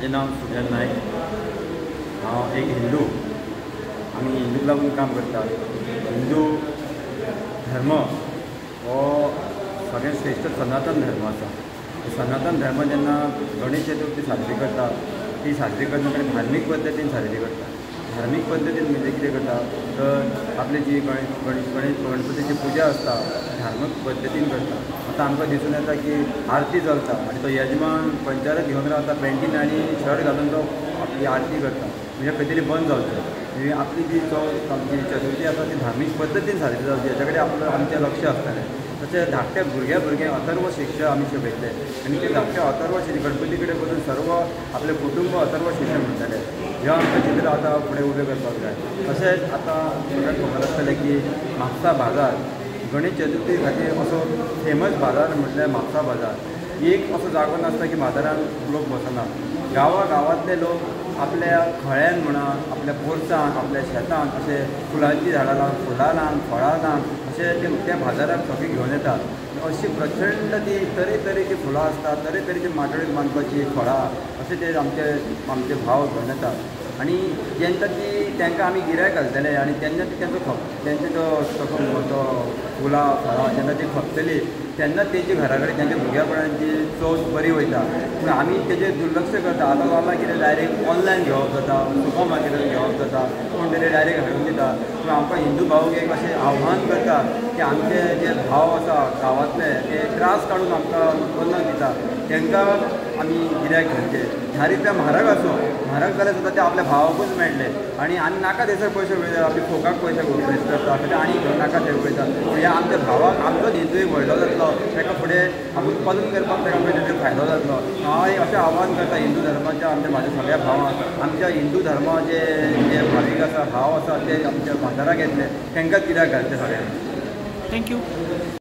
माझे नाव सुजन नाईक। हांव एक हिंदू। आमी हिंदूक लागून काम करता। हिंदू धर्म हो सगळ्यांत श्रेष्ठ सनातन धर्म आसा। सनातन धर्म जेन्ना गणेश चतुर्थी साजरी करता ती साजरी करतना धार्मीक पद्दतीन साजरी करता। धार्मीक पद्दतीन म्हणजे कितें करता तर आपली जी गणपतीची पुजा आसता धार्मीक पद्दतीन करता। आतां आमकां दिसून येता की आरती चलता आनी तो यजमान पंचारत घेवन रावता, पॅन्टीन आनी शर्ट घालून तो आपली आरती करता, म्हणजे खंय तरी बंद जावचें। म्हणजे आपली जी चतुर्थी आसा ती धार्मीक पद्दतीन साजरी जावची हेच्या कडेन आमचें लक्ष आसतलें। तशें धाकट्या भुरग्यांक अथर्व शिक्षा आमी शिकयतले आनी ते धाकट्या अथर्व गणपती कडेन बसून सर्व आपले कुटुंब अथर्व शिक्षा म्हणटले। ह्यो आमकां चित्र आतां फुडें उबें करपाक जाय। तशेंच आतां सगळ्यांक खबर आसतलें की म्हापसा बाजार गणेश चतुर्थी खातीर असो फेमस बाजार म्हटल्यार म्हापसा बाजार। एक असो जागो नासता की बाजारांत लोक बसना। गांवांतले लोक आपल्या खळ्यान म्हणा, आपल्या पोरसांत, आपल्या शेतांत अशे फुलांची झाडां लावन, फुलां लावन, फळां लावन अशे ते त्या बाजाराक सगळीं घेवन येतात। अशी प्रचंड ती तरेतरेची फुलां आसता, तरेतरेची माटोळेक बांदपाची फळां अशे ते आमचे भाव घेवन येतात। आनी जेन्ना तांकां आमी गिरायक घालतले आनी तेन्ना तेंचे तो फुलां फळां जेन्ना ती खपतली तेन्ना तेंची घरा कडेन तेंच्या भुरग्यापणांची चवथ बरी वयता। पूण आमी तेजेर दुर्लक्ष करता। आतां बाबा कितें डायरेक्ट ऑनलायन घेवप जाता, सुपर मार्केटान घेवप जाता, कोण तरी डायरेक्ट हाडून दिता। पूण आमकां हिंदू भावाक एक अशें आव्हान करता की आमचे जे भाव आसा गांवांतले ते त्रास काडून आमकां उत्पन्न दिता तांकां आमी गिरायक घालचे। 10 रुपया म्हारग आसूं, म्हारग जाल्यार सुद्दां ते आपल्या भावाकूच मेळटले आनी नाका थंयसर पयशे वयता, आपल्या फोकाक पयशे वेस्ट करता, कित्याक आनी नाका थंय वयता। पूण आमच्या भावाक आमचोच हिंदू एक व्हडलो जातलो, ताका फुडें उत्पादन करपाक ताका पयलीं फायदो जातलो। हांव एक अशें आव्हान करता हिंदू धर्माच्या म्हाज्या सगळ्या भावांक, आमच्या हिंदू धर्माचे जे भावीक आसा भाव आसा ते आमच्या बाजाराक येतले तांकां गिरायक घालचे सगळ्यांक। थँक्यू।